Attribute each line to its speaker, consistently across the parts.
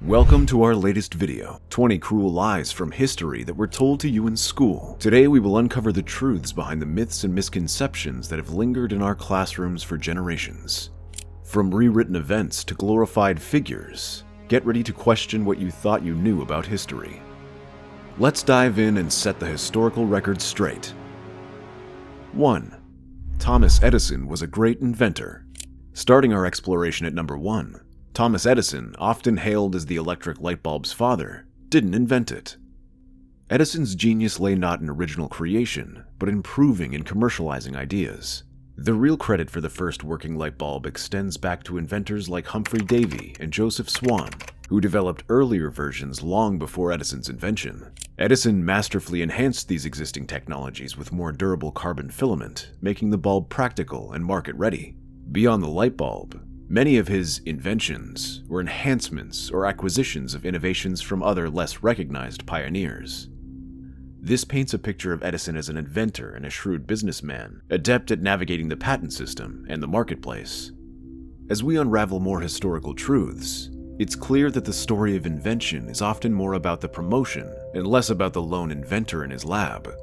Speaker 1: Welcome to our latest video, 20 cruel lies from history that were told to you in school. Today we will uncover the truths behind the myths and misconceptions that have lingered in our classrooms for generations. From rewritten events to glorified figures, get ready to question what you thought you knew about history. Let's dive in and set the historical record straight. 1. Thomas Edison was a great inventor. Starting our exploration at number 1. Thomas Edison, often hailed as the electric light bulb's father, didn't invent it. Edison's genius lay not in original creation, but in proving and commercializing ideas. The real credit for the first working light bulb extends back to inventors like Humphrey Davy and Joseph Swan, who developed earlier versions long before Edison's invention. Edison masterfully enhanced these existing technologies with more durable carbon filament, making the bulb practical and market-ready. Beyond the light bulb, many of his inventions were enhancements or acquisitions of innovations from other less recognized pioneers. This paints a picture of Edison as an inventor and a shrewd businessman, adept at navigating the patent system and the marketplace. As we unravel more historical truths, it's clear that the story of invention is often more about the promotion and less about the lone inventor in his lab.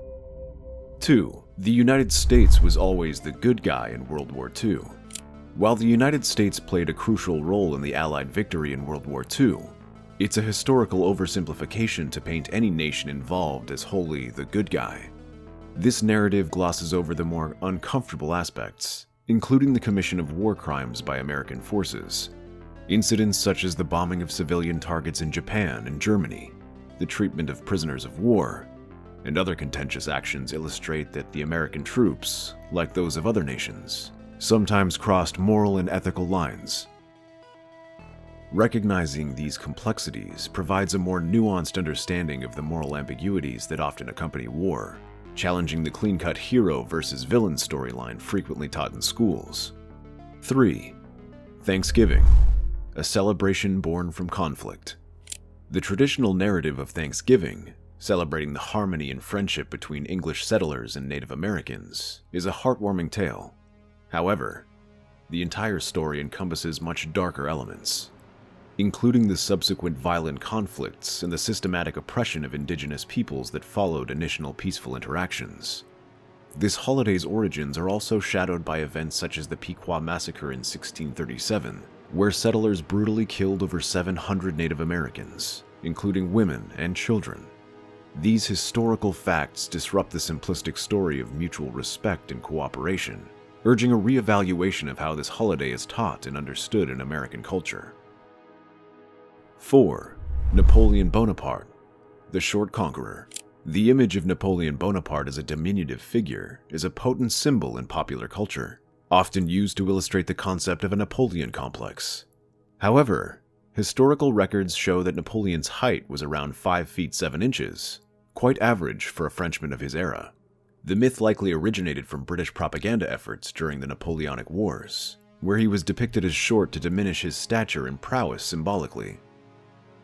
Speaker 1: 2. The United States was always the good guy in World War II. While the United States played a crucial role in the Allied victory in World War II, it's a historical oversimplification to paint any nation involved as wholly the good guy. This narrative glosses over the more uncomfortable aspects, including the commission of war crimes by American forces. Incidents such as the bombing of civilian targets in Japan and Germany, the treatment of prisoners of war, and other contentious actions illustrate that the American troops, like those of other nations, sometimes crossed moral and ethical lines. Recognizing these complexities provides a more nuanced understanding of the moral ambiguities that often accompany war, challenging the clean-cut hero versus villain storyline frequently taught in schools. 3. Thanksgiving, a celebration born from conflict. The traditional narrative of Thanksgiving, celebrating the harmony and friendship between English settlers and Native Americans, is a heartwarming tale. However, the entire story encompasses much darker elements, including the subsequent violent conflicts and the systematic oppression of indigenous peoples that followed initial peaceful interactions. This holiday's origins are also shadowed by events such as the Pequot Massacre in 1637, where settlers brutally killed over 700 Native Americans, including women and children. These historical facts disrupt the simplistic story of mutual respect and cooperation, urging a reevaluation of how this holiday is taught and understood in American culture. 4. Napoleon Bonaparte, the short conqueror. The image of Napoleon Bonaparte as a diminutive figure is a potent symbol in popular culture, often used to illustrate the concept of a Napoleon complex. However, historical records show that Napoleon's height was around 5 feet 7 inches, quite average for a Frenchman of his era. The myth likely originated from British propaganda efforts during the Napoleonic Wars, where he was depicted as short to diminish his stature and prowess symbolically.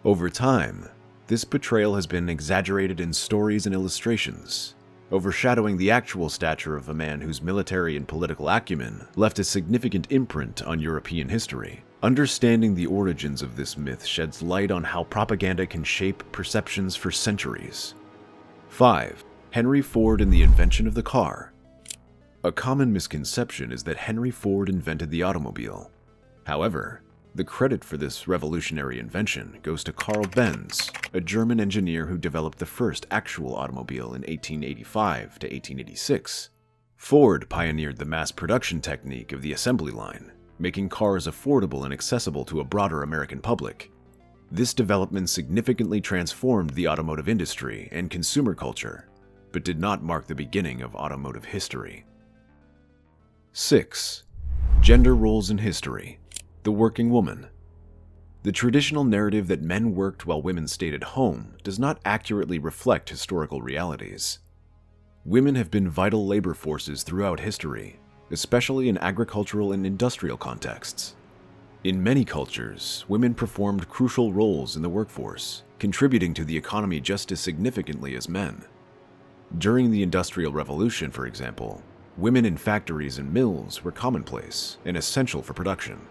Speaker 1: Over time, this portrayal has been exaggerated in stories and illustrations, overshadowing the actual stature of a man whose military and political acumen left a significant imprint on European history. Understanding the origins of this myth sheds light on how propaganda can shape perceptions for centuries. 5. Henry Ford and the invention of the car. A common misconception is that Henry Ford invented the automobile. However, the credit for this revolutionary invention goes to Carl Benz, a German engineer who developed the first actual automobile in 1885 to 1886. Ford pioneered the mass production technique of the assembly line, making cars affordable and accessible to a broader American public. This development significantly transformed the automotive industry and consumer culture, but did not mark the beginning of automotive history. 6. Gender roles in history. The working woman. The traditional narrative that men worked while women stayed at home does not accurately reflect historical realities. Women have been vital labor forces throughout history, especially in agricultural and industrial contexts. In many cultures, women performed crucial roles in the workforce, contributing to the economy just as significantly as men. During the Industrial Revolution, for example, women in factories and mills were commonplace and essential for production.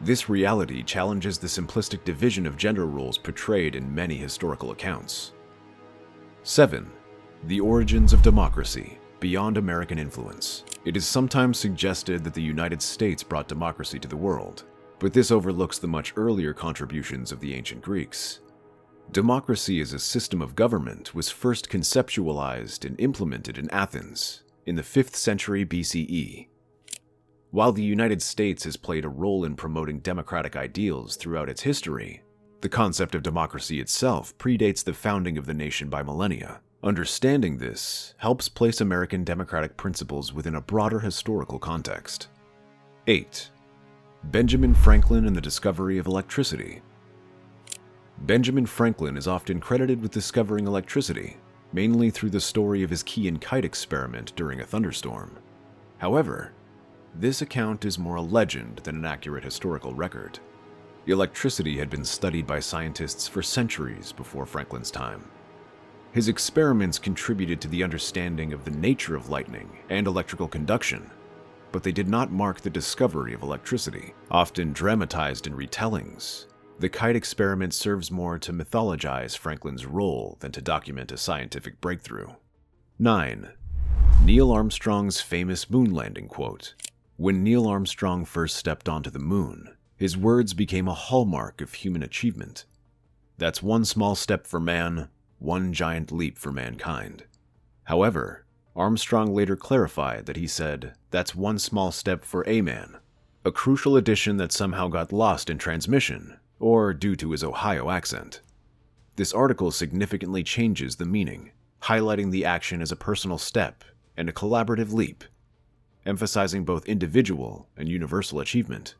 Speaker 1: This reality challenges the simplistic division of gender roles portrayed in many historical accounts. 7. The origins of democracy, beyond American influence. It is sometimes suggested that the United States brought democracy to the world, but this overlooks the much earlier contributions of the ancient Greeks. Democracy as a system of government was first conceptualized and implemented in Athens in the 5th century BCE. While the United States has played a role in promoting democratic ideals throughout its history, the concept of democracy itself predates the founding of the nation by millennia. Understanding this helps place American democratic principles within a broader historical context. 8. Benjamin Franklin and the discovery of electricity. Benjamin Franklin is often credited with discovering electricity, mainly through the story of his key and kite experiment during a thunderstorm. However, this account is more a legend than an accurate historical record. Electricity had been studied by scientists for centuries before Franklin's time. His experiments contributed to the understanding of the nature of lightning and electrical conduction, but they did not mark the discovery of electricity. Often dramatized in retellings, the kite experiment serves more to mythologize Franklin's role than to document a scientific breakthrough. 9. Neil Armstrong's famous moon landing quote. When Neil Armstrong first stepped onto the moon, his words became a hallmark of human achievement. That's one small step for man, one giant leap for mankind. However, Armstrong later clarified that he said, "That's one small step for a man," a crucial addition that somehow got lost in transmission, or due to his Ohio accent. This article significantly changes the meaning, highlighting the action as a personal step and a collaborative leap, emphasizing both individual and universal achievement.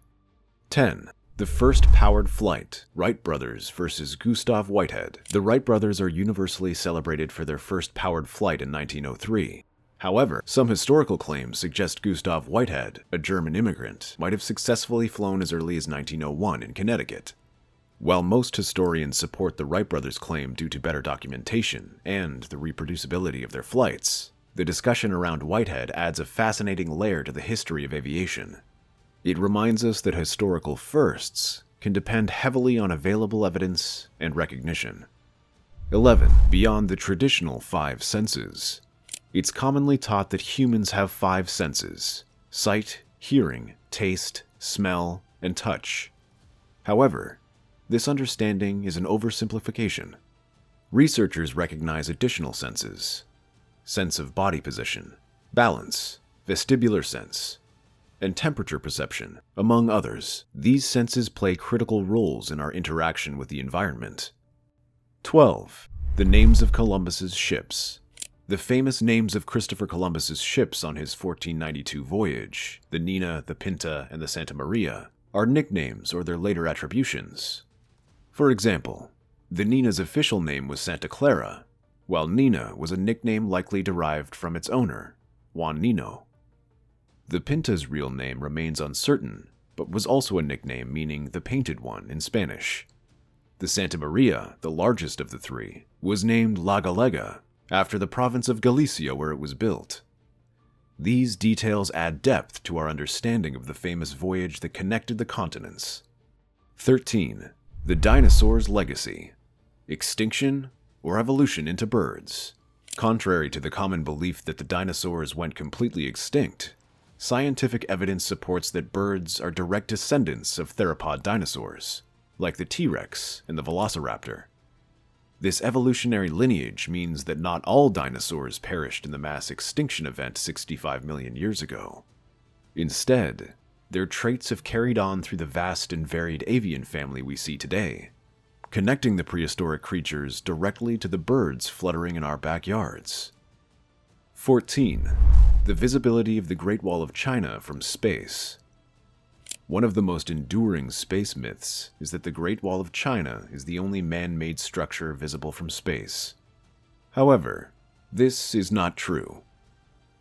Speaker 1: 10. The first powered flight, Wright brothers versus Gustav Whitehead. The Wright brothers are universally celebrated for their first powered flight in 1903. However, some historical claims suggest Gustav Whitehead, a German immigrant, might have successfully flown as early as 1901 in Connecticut. While most historians support the Wright brothers' claim due to better documentation and the reproducibility of their flights, the discussion around Whitehead adds a fascinating layer to the history of aviation. It reminds us that historical firsts can depend heavily on available evidence and recognition. 11. Beyond the traditional 5 senses. It's commonly taught that humans have 5 senses: sight, hearing, taste, smell, and touch. However, this understanding is an oversimplification. Researchers recognize additional senses: sense of body position, balance, vestibular sense, and temperature perception, among others. These senses play critical roles in our interaction with the environment. 12. The names of Columbus's ships. The famous names of Christopher Columbus's ships on his 1492 voyage, the Nina, the Pinta, and the Santa Maria, are nicknames or their later attributions. For example, the Nina's official name was Santa Clara, while Nina was a nickname likely derived from its owner, Juan Nino. The Pinta's real name remains uncertain, but was also a nickname meaning the painted one in Spanish. The Santa Maria, the largest of the 3, was named La Galega, after the province of Galicia where it was built. These details add depth to our understanding of the famous voyage that connected the continents. 13. The dinosaur's legacy. Extinction or evolution into birds. Contrary to the common belief that the dinosaurs went completely extinct, scientific evidence supports that birds are direct descendants of theropod dinosaurs, like the T-Rex and the Velociraptor. This evolutionary lineage means that not all dinosaurs perished in the mass extinction event 65 million years ago. Instead, their traits have carried on through the vast and varied avian family we see today, connecting the prehistoric creatures directly to the birds fluttering in our backyards. 14. The visibility of the Great Wall of China from space. One of the most enduring space myths is that the Great Wall of China is the only man-made structure visible from space. However, this is not true.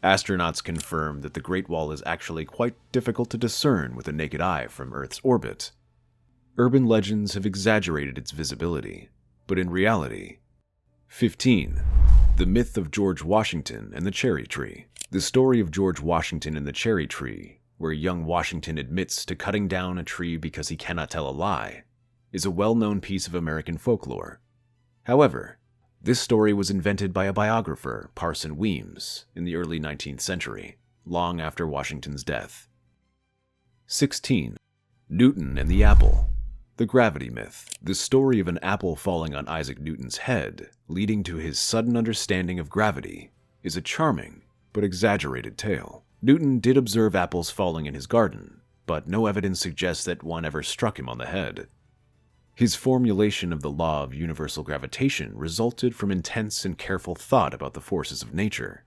Speaker 1: Astronauts confirm that the Great Wall is actually quite difficult to discern with the naked eye from Earth's orbit. Urban legends have exaggerated its visibility, but in reality. 15. The myth of George Washington and the cherry tree. The story of George Washington and the cherry tree where young Washington admits to cutting down a tree because he cannot tell a lie, is a well-known piece of American folklore. However, this story was invented by a biographer, Parson Weems, in the early 19th century, long after Washington's death. 16. Newton and the Apple. The gravity myth. The story of an apple falling on Isaac Newton's head, leading to his sudden understanding of gravity, is a charming but exaggerated tale. Newton did observe apples falling in his garden, but no evidence suggests that one ever struck him on the head. His formulation of the law of universal gravitation resulted from intense and careful thought about the forces of nature.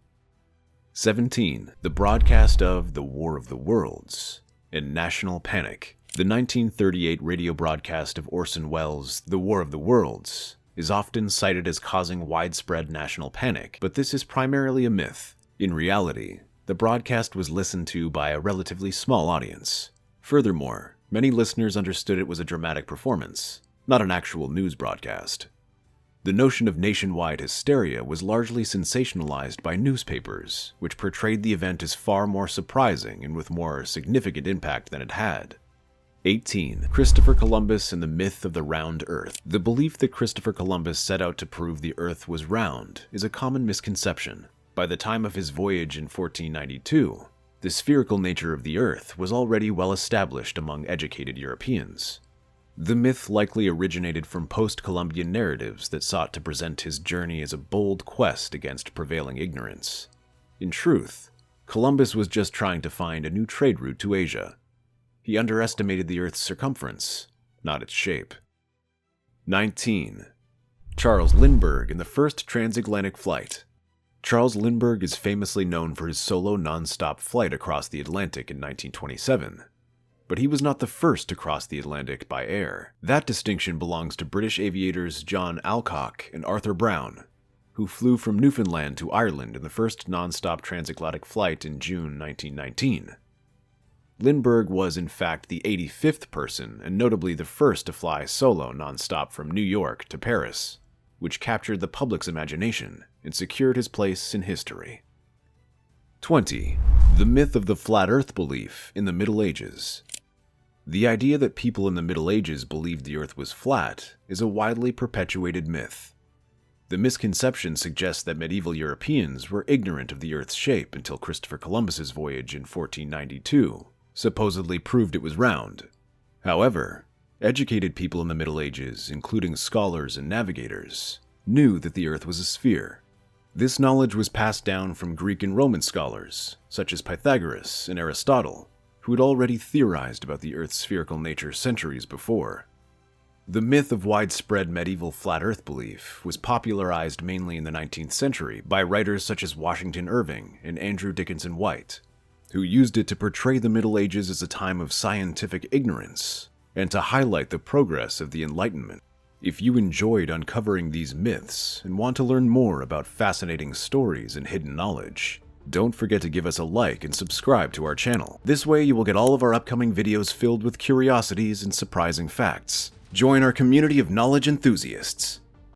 Speaker 1: 17. The broadcast of The War of the Worlds and National Panic. The 1938 radio broadcast of Orson Welles' The War of the Worlds is often cited as causing widespread national panic, but this is primarily a myth. In reality, the broadcast was listened to by a relatively small audience. Furthermore, many listeners understood it was a dramatic performance, not an actual news broadcast. The notion of nationwide hysteria was largely sensationalized by newspapers, which portrayed the event as far more surprising and with more significant impact than it had. 18. Christopher Columbus and the myth of the round Earth. The belief that Christopher Columbus set out to prove the Earth was round is a common misconception. By the time of his voyage in 1492, the spherical nature of the Earth was already well established among educated Europeans. The myth likely originated from post-Columbian narratives that sought to present his journey as a bold quest against prevailing ignorance. In truth, Columbus was just trying to find a new trade route to Asia. He underestimated the Earth's circumference, not its shape. 19. Charles Lindbergh and the first transatlantic flight. Charles Lindbergh is famously known for his solo non-stop flight across the Atlantic in 1927. But he was not the first to cross the Atlantic by air. That distinction belongs to British aviators John Alcock and Arthur Brown, who flew from Newfoundland to Ireland in the first non-stop transatlantic flight in June 1919. Lindbergh was in fact the 85th person and notably the first to fly solo non-stop from New York to Paris, which captured the public's imagination and secured his place in history. 20. The myth of the flat Earth belief in the Middle Ages. The idea that people in the Middle Ages believed the Earth was flat is a widely perpetuated myth. The misconception suggests that medieval Europeans were ignorant of the Earth's shape until Christopher Columbus's voyage in 1492 supposedly proved it was round. However, educated people in the Middle Ages, including scholars and navigators, knew that the Earth was a sphere. This knowledge was passed down from Greek and Roman scholars, such as Pythagoras and Aristotle, who had already theorized about the Earth's spherical nature centuries before. The myth of widespread medieval flat Earth belief was popularized mainly in the 19th century by writers such as Washington Irving and Andrew Dickinson White, who used it to portray the Middle Ages as a time of scientific ignorance and to highlight the progress of the Enlightenment. If you enjoyed uncovering these myths and want to learn more about fascinating stories and hidden knowledge, don't forget to give us a like and subscribe to our channel. This way you will get all of our upcoming videos filled with curiosities and surprising facts. Join our community of knowledge enthusiasts.